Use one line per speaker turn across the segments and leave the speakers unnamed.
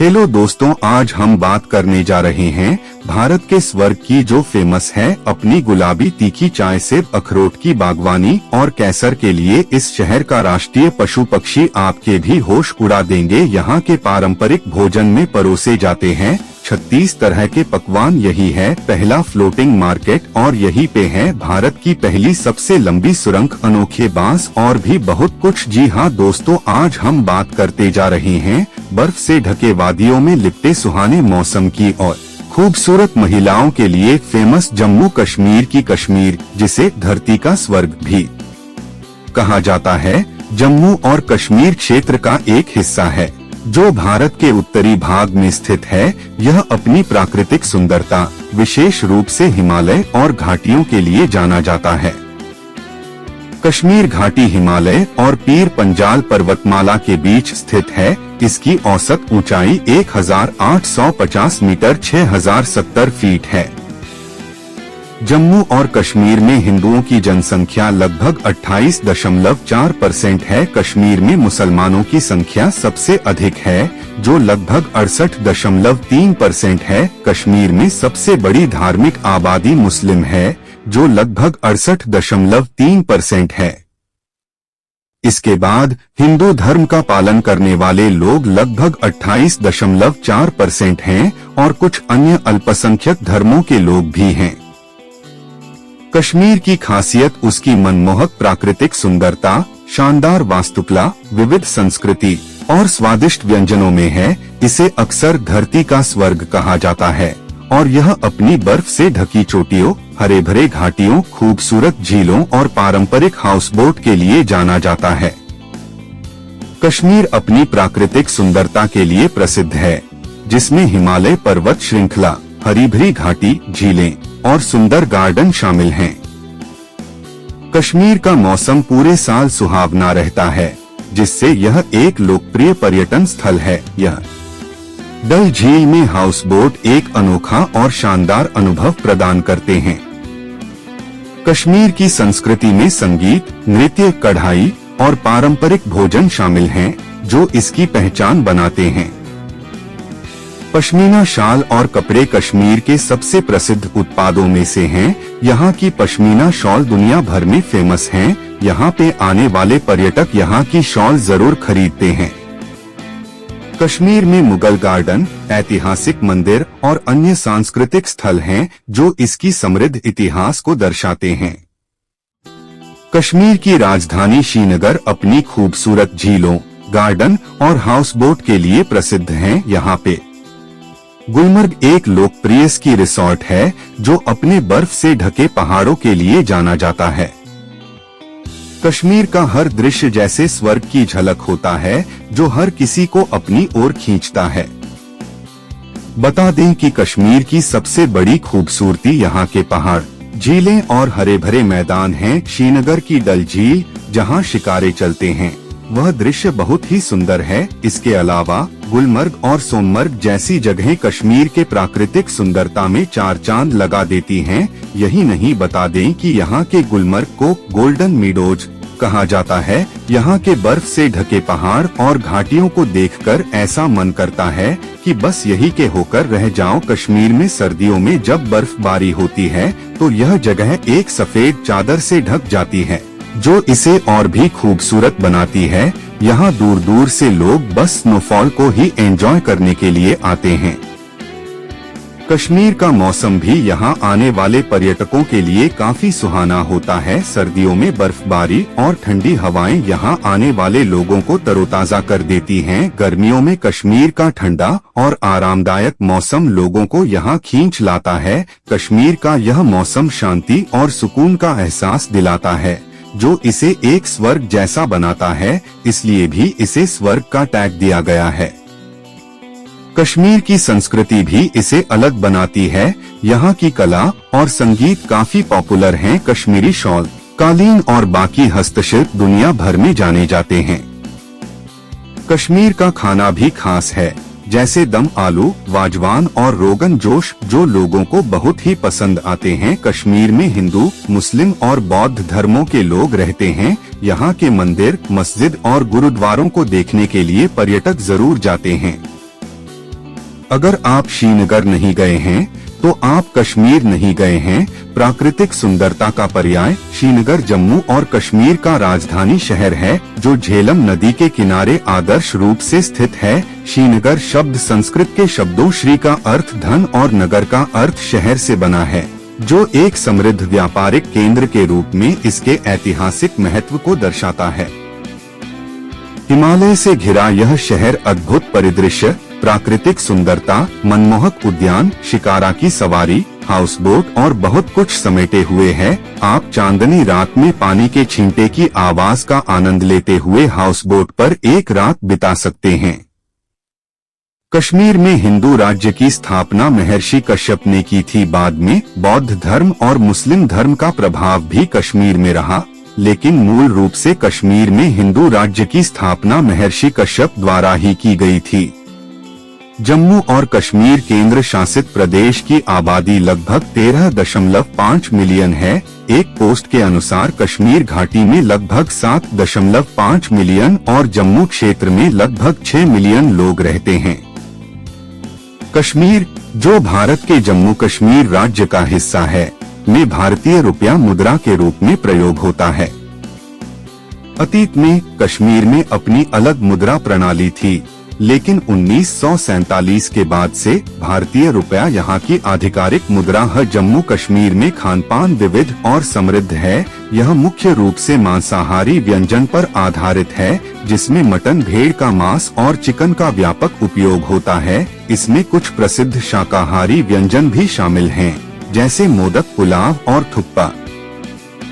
Hello दोस्तों, आज हम बात करने जा रहे हैं भारत के स्वर्ग की, जो फेमस है अपनी गुलाबी तीखी चाय, सेब, अखरोट की बागवानी और केसर के लिए। इस शहर का राष्ट्रीय पशु पक्षी आपके भी होश उड़ा देंगे। यहाँ के पारंपरिक भोजन में परोसे जाते हैं 36 तरह के पकवान। यही है पहला फ्लोटिंग मार्केट और यहीं पे है भारत की पहली सबसे लंबी सुरंग, अनोखे बांस और भी बहुत कुछ। जी हाँ दोस्तों, आज हम बात करते जा रहे हैं बर्फ से ढके वादियों में लिपटे सुहाने मौसम की और खूबसूरत महिलाओं के लिए फेमस जम्मू कश्मीर की। कश्मीर, जिसे धरती का स्वर्ग भी कहा जाता है, जम्मू और कश्मीर क्षेत्र का एक हिस्सा है जो भारत के उत्तरी भाग में स्थित है। यह अपनी प्राकृतिक सुंदरता, विशेष रूप से हिमालय और घाटियों के लिए जाना जाता है। कश्मीर घाटी हिमालय और पीर पंजाल पर्वतमाला के बीच स्थित है। इसकी औसत ऊंचाई 1850 मीटर 6070 फीट है। जम्मू और कश्मीर में हिंदुओं की जनसंख्या लगभग 28.4% है। कश्मीर में मुसलमानों की संख्या सबसे अधिक है, जो लगभग 68.3% है। कश्मीर में सबसे बड़ी धार्मिक आबादी मुस्लिम है, जो लगभग 68.3% है। इसके बाद हिंदू धर्म का पालन करने वाले लोग लगभग 28.4% हैं और कुछ अन्य अल्पसंख्यक धर्मों के लोग भी हैं। कश्मीर की खासियत उसकी मनमोहक प्राकृतिक सुंदरता, शानदार वास्तुकला, विविध संस्कृति और स्वादिष्ट व्यंजनों में है। इसे अक्सर धरती का स्वर्ग कहा जाता है और यह अपनी बर्फ से ढकी चोटियों, हरे भरे घाटियों, खूबसूरत झीलों और पारंपरिक हाउसबोट के लिए जाना जाता है। कश्मीर अपनी प्राकृतिक सुंदरता के लिए प्रसिद्ध है, जिसमें हिमालय पर्वत श्रृंखला, हरी भरी घाटी, झीलें और सुंदर गार्डन शामिल हैं। कश्मीर का मौसम पूरे साल सुहावना रहता है, जिससे यह एक लोकप्रिय पर्यटन स्थल है। यह डल झील में हाउसबोट एक अनोखा और शानदार अनुभव प्रदान करते हैं। कश्मीर की संस्कृति में संगीत, नृत्य, कढ़ाई और पारंपरिक भोजन शामिल हैं, जो इसकी पहचान बनाते हैं। पश्मीना शाल और कपड़े कश्मीर के सबसे प्रसिद्ध उत्पादों में से हैं। यहाँ की पश्मीना शॉल दुनिया भर में फेमस हैं। यहाँ पे आने वाले पर्यटक यहाँ की शॉल जरूर खरीदते हैं। कश्मीर में मुगल गार्डन, ऐतिहासिक मंदिर और अन्य सांस्कृतिक स्थल हैं, जो इसकी समृद्ध इतिहास को दर्शाते हैं। कश्मीर की राजधानी श्रीनगर अपनी खूबसूरत झीलों, गार्डन और हाउसबोट के लिए प्रसिद्ध है। यहाँ पे गुलमर्ग एक लोकप्रिय स्की रिसोर्ट है, जो अपने बर्फ से ढके पहाड़ों के लिए जाना जाता है। कश्मीर का हर दृश्य जैसे स्वर्ग की झलक होता है, जो हर किसी को अपनी ओर खींचता है। बता दें कि कश्मीर की सबसे बड़ी खूबसूरती यहाँ के पहाड़, झीलें और हरे भरे मैदान हैं। श्रीनगर की डल झील, जहाँ शिकारे चलते हैं, वह दृश्य बहुत ही सुंदर है। इसके अलावा गुलमर्ग और सोनमर्ग जैसी जगहें कश्मीर के प्राकृतिक सुंदरता में चार चांद लगा देती हैं। यही नहीं, बता दें कि यहाँ के गुलमर्ग को गोल्डन मीडोज कहा जाता है। यहाँ के बर्फ से ढके पहाड़ और घाटियों को देखकर ऐसा मन करता है कि बस यही के होकर रह जाओ। कश्मीर में सर्दियों में जब बर्फबारी होती है, तो यह जगह एक सफेद चादर से ढक जाती है, जो इसे और भी खूबसूरत बनाती है। यहाँ दूर दूर से लोग बस स्नोफॉल को ही एंजॉय करने के लिए आते हैं। कश्मीर का मौसम भी यहाँ आने वाले पर्यटकों के लिए काफी सुहाना होता है। सर्दियों में बर्फबारी और ठंडी हवाएं यहाँ आने वाले लोगों को तरोताजा कर देती हैं। गर्मियों में कश्मीर का ठंडा और आरामदायक मौसम लोगों को यहाँ खींच लाता है। कश्मीर का यह मौसम शांति और सुकून का एहसास दिलाता है, जो इसे एक स्वर्ग जैसा बनाता है। इसलिए भी इसे स्वर्ग का टैग दिया गया है। कश्मीर की संस्कृति भी इसे अलग बनाती है। यहाँ की कला और संगीत काफी पॉपुलर हैं। कश्मीरी शॉल, कालीन और बाकी हस्तशिल्प दुनिया भर में जाने जाते हैं। कश्मीर का खाना भी खास है, जैसे दम आलू, वाजवान और रोगन जोश, जो लोगों को बहुत ही पसंद आते हैं। कश्मीर में हिंदू, मुस्लिम और बौद्ध धर्मों के लोग रहते हैं। यहाँ के मंदिर, मस्जिद और गुरुद्वारों को देखने के लिए पर्यटक जरूर जाते हैं। अगर आप श्रीनगर नहीं गए हैं तो आप कश्मीर नहीं गए हैं। प्राकृतिक सुंदरता का पर्याय श्रीनगर जम्मू और कश्मीर का राजधानी शहर है जो झेलम नदी के किनारे आदर्श रूप से स्थित है। श्रीनगर शब्द संस्कृत के शब्दों श्री का अर्थ धन और नगर का अर्थ शहर से बना है, जो एक समृद्ध व्यापारिक केंद्र के रूप में इसके ऐतिहासिक महत्व को दर्शाता है। हिमालय से घिरा यह शहर अद्भुत परिदृश्य, प्राकृतिक सुंदरता, मनमोहक उद्यान, शिकारा की सवारी, हाउस बोट और बहुत कुछ समेटे हुए है। आप चांदनी रात में पानी के छींटे की आवाज का आनंद लेते हुए हाउस बोट पर एक रात बिता सकते हैं। कश्मीर में हिंदू राज्य की स्थापना महर्षि कश्यप ने की थी। बाद में बौद्ध धर्म और मुस्लिम धर्म का प्रभाव भी कश्मीर में रहा, लेकिन मूल रूप से कश्मीर में हिंदू राज्य की स्थापना महर्षि कश्यप द्वारा ही की गई थी। जम्मू और कश्मीर केंद्र शासित प्रदेश की आबादी लगभग 13.5 मिलियन है। एक पोस्ट के अनुसार कश्मीर घाटी में लगभग 7.5 मिलियन और जम्मू क्षेत्र में लगभग 6 मिलियन लोग रहते हैं। कश्मीर, जो भारत के जम्मू कश्मीर राज्य का हिस्सा है, में भारतीय रुपया मुद्रा के रूप में प्रयोग होता है। अतीत में कश्मीर में अपनी अलग मुद्रा प्रणाली थी, लेकिन 1947 के बाद से भारतीय रुपया यहाँ की आधिकारिक मुद्रा है। जम्मू कश्मीर में खानपान विविध और समृद्ध है। यह मुख्य रूप से मांसाहारी व्यंजन पर आधारित है, जिसमें मटन, भेड़ का मांस और चिकन का व्यापक उपयोग होता है। इसमें कुछ प्रसिद्ध शाकाहारी व्यंजन भी शामिल हैं, जैसे मोदक, पुलाव और थुक्पा।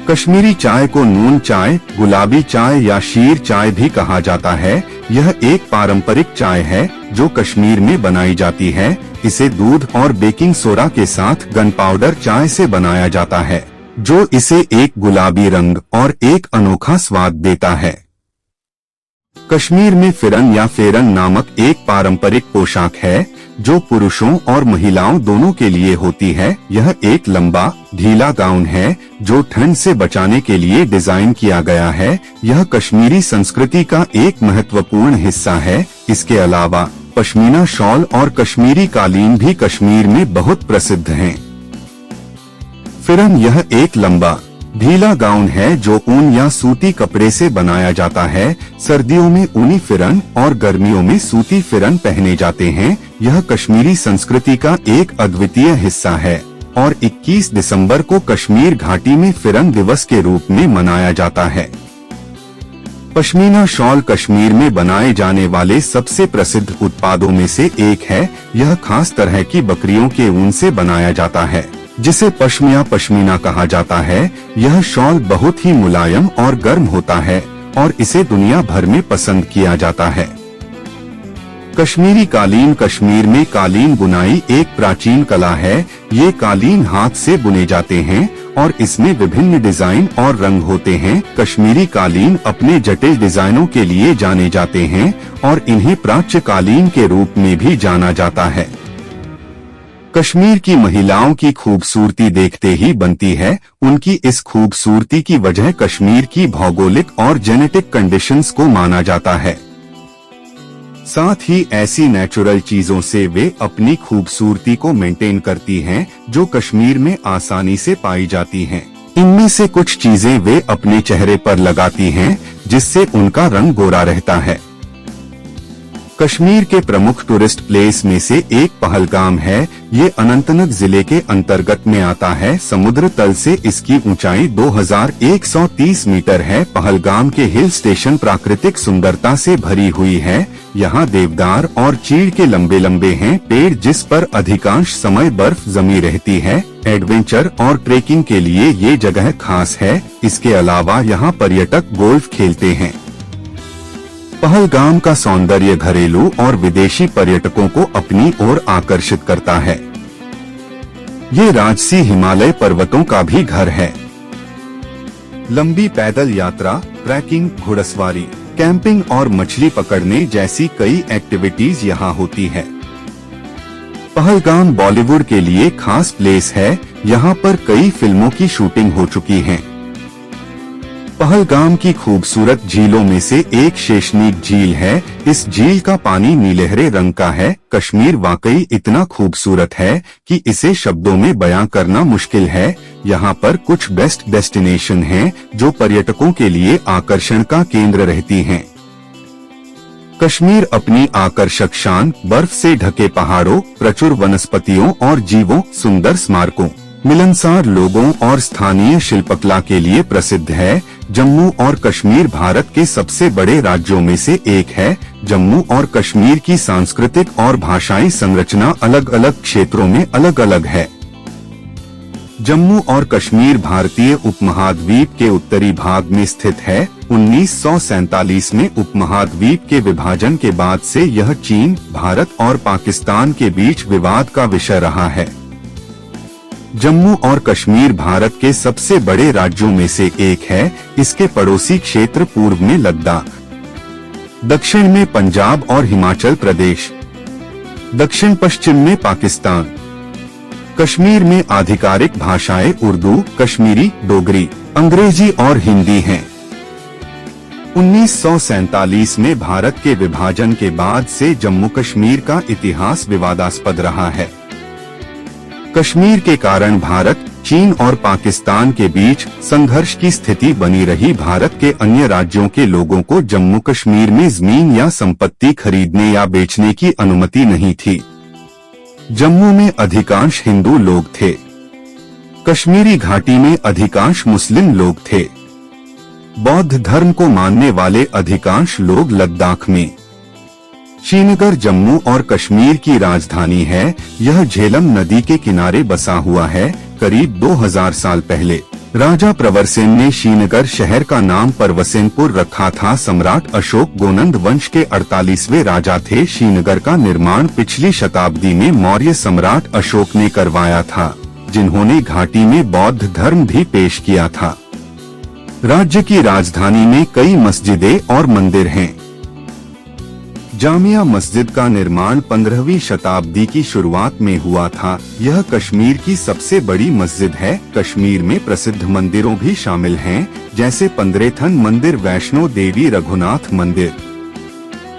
कश्मीरी चाय को नून चाय, गुलाबी चाय या शीर चाय भी कहा जाता है। यह एक पारंपरिक चाय है जो कश्मीर में बनाई जाती है। इसे दूध और बेकिंग सोडा के साथ गन पाउडर चाय से बनाया जाता है, जो इसे एक गुलाबी रंग और एक अनोखा स्वाद देता है। कश्मीर में फिरन या फेरन नामक एक पारंपरिक पोशाक है जो पुरुषों और महिलाओं दोनों के लिए होती है। यह एक लंबा, ढीला गाउन है जो ठंड से बचाने के लिए डिजाइन किया गया है। यह कश्मीरी संस्कृति का एक महत्वपूर्ण हिस्सा है। इसके अलावा पश्मीना शॉल और कश्मीरी कालीन भी कश्मीर में बहुत प्रसिद्ध हैं। फिरन यह एक लंबा, ढीला गाउन है जो ऊन या सूती कपड़े से बनाया जाता है। सर्दियों में ऊनी फिरन और गर्मियों में सूती फिरन पहने जाते हैं। यह कश्मीरी संस्कृति का एक अद्वितीय हिस्सा है और 21 दिसंबर को कश्मीर घाटी में फिरन दिवस के रूप में मनाया जाता है। पश्मीना शॉल कश्मीर में बनाए जाने वाले सबसे प्रसिद्ध उत्पादों में से एक है। यह खास तरह की बकरियों के ऊन से बनाया जाता है, जिसे पश्मीना कहा जाता है। यह शॉल बहुत ही मुलायम और गर्म होता है और इसे दुनिया भर में पसंद किया जाता है। कश्मीरी कालीन, कश्मीर में कालीन बुनाई एक प्राचीन कला है। ये कालीन हाथ से बुने जाते हैं और इसमें विभिन्न डिजाइन और रंग होते हैं। कश्मीरी कालीन अपने जटिल डिजाइनों के लिए जाने जाते हैं और इन्हें प्राच्य कालीन के रूप में भी जाना जाता है। कश्मीर की महिलाओं की खूबसूरती देखते ही बनती है। उनकी इस खूबसूरती की वजह कश्मीर की भौगोलिक और जेनेटिक कंडीशंस को माना जाता है। साथ ही ऐसी नेचुरल चीजों से वे अपनी खूबसूरती को मेंटेन करती हैं, जो कश्मीर में आसानी से पाई जाती हैं। इनमें से कुछ चीजें वे अपने चेहरे पर लगाती हैं, जिससे उनका रंग गोरा रहता है। कश्मीर के प्रमुख टूरिस्ट प्लेस में से एक पहलगाम है। ये अनंतनाग जिले के अंतर्गत में आता है। समुद्र तल से इसकी ऊंचाई 2130 मीटर है। पहलगाम के हिल स्टेशन प्राकृतिक सुंदरता से भरी हुई है। यहाँ देवदार और चीड़ के लंबे लंबे हैं पेड़, जिस पर अधिकांश समय बर्फ जमी रहती है। एडवेंचर और ट्रेकिंग के लिए ये जगह खास है। इसके अलावा यहाँ पर्यटक गोल्फ खेलते हैं। पहलगाम का सौंदर्य घरेलू और विदेशी पर्यटकों को अपनी ओर आकर्षित करता है। ये राजसी हिमालय पर्वतों का भी घर है। लंबी पैदल यात्रा, ट्रैकिंग, घुड़सवारी, कैंपिंग और मछली पकड़ने जैसी कई एक्टिविटीज यहाँ होती है। पहलगाम बॉलीवुड के लिए खास प्लेस है। यहाँ पर कई फिल्मों की शूटिंग हो चुकी है। पहलगाम की खूबसूरत झीलों में से एक शेषनीग झील है। इस झील का पानी नीलहरे रंग का है। कश्मीर वाकई इतना खूबसूरत है कि इसे शब्दों में बयां करना मुश्किल है। यहाँ पर कुछ बेस्ट डेस्टिनेशन हैं जो पर्यटकों के लिए आकर्षण का केंद्र रहती हैं। कश्मीर अपनी आकर्षक शान, बर्फ से ढके पहाड़ों, प्रचुर वनस्पतियों और जीवों, सुंदर स्मारकों, मिलनसार लोगों और स्थानीय शिल्पकला के लिए प्रसिद्ध है। जम्मू और कश्मीर भारत के सबसे बड़े राज्यों में से एक है। जम्मू और कश्मीर की सांस्कृतिक और भाषाई संरचना अलग अलग क्षेत्रों में अलग अलग है। जम्मू और कश्मीर भारतीय उपमहाद्वीप के उत्तरी भाग में स्थित है। 1947 में उपमहाद्वीप के विभाजन के बाद से यह चीन, भारत और पाकिस्तान के बीच विवाद का विषय रहा है। जम्मू और कश्मीर भारत के सबसे बड़े राज्यों में से एक है। इसके पड़ोसी क्षेत्र पूर्व में लद्दाख, दक्षिण में पंजाब और हिमाचल प्रदेश, दक्षिण पश्चिम में पाकिस्तान। कश्मीर में आधिकारिक भाषाएं उर्दू, कश्मीरी, डोगरी, अंग्रेजी और हिंदी हैं। 1947 में भारत के विभाजन के बाद से जम्मू कश्मीर का इतिहास विवादास्पद रहा है। कश्मीर के कारण भारत, चीन और पाकिस्तान के बीच संघर्ष की स्थिति बनी रही। भारत के अन्य राज्यों के लोगों को जम्मू कश्मीर में जमीन या संपत्ति खरीदने या बेचने की अनुमति नहीं थी। जम्मू में अधिकांश हिंदू लोग थे। कश्मीरी घाटी में अधिकांश मुस्लिम लोग थे। बौद्ध धर्म को मानने वाले अधिकांश लोग लद्दाख में। श्रीनगर जम्मू और कश्मीर की राजधानी है। यह झेलम नदी के किनारे बसा हुआ है। करीब 2000 साल पहले राजा प्रवरसेन ने श्रीनगर शहर का नाम परवसेनपुर रखा था। सम्राट अशोक गोनंद वंश के 48वें राजा थे। श्रीनगर का निर्माण पिछली शताब्दी में मौर्य सम्राट अशोक ने करवाया था, जिन्होंने घाटी में बौद्ध धर्म भी पेश किया था। राज्य की राजधानी में कई मस्जिदें और मंदिर हैं। जामिया मस्जिद का निर्माण 15वीं शताब्दी की शुरुआत में हुआ था। यह कश्मीर की सबसे बड़ी मस्जिद है। कश्मीर में प्रसिद्ध मंदिरों भी शामिल हैं, जैसे पंद्रेथन मंदिर, वैष्णो देवी रघुनाथ मंदिर,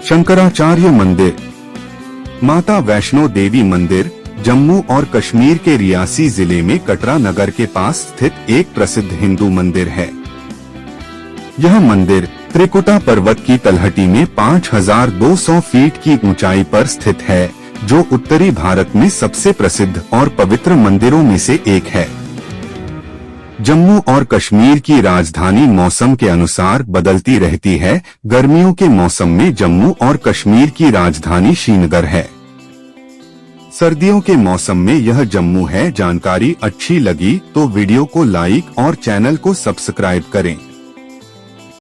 शंकराचार्य मंदिर, माता वैष्णो देवी मंदिर। जम्मू और कश्मीर के रियासी जिले में कटरा नगर के पास स्थित एक प्रसिद्ध हिंदू मंदिर है। यह मंदिर त्रिकुटा पर्वत की तलहटी में 5200 फीट की ऊंचाई पर स्थित है, जो उत्तरी भारत में सबसे प्रसिद्ध और पवित्र मंदिरों में से एक है। जम्मू और कश्मीर की राजधानी मौसम के अनुसार बदलती रहती है। गर्मियों के मौसम में जम्मू और कश्मीर की राजधानी श्रीनगर है। सर्दियों के मौसम में यह जम्मू है। जानकारी अच्छी लगी तो वीडियो को लाइक और चैनल को सब्सक्राइब करें।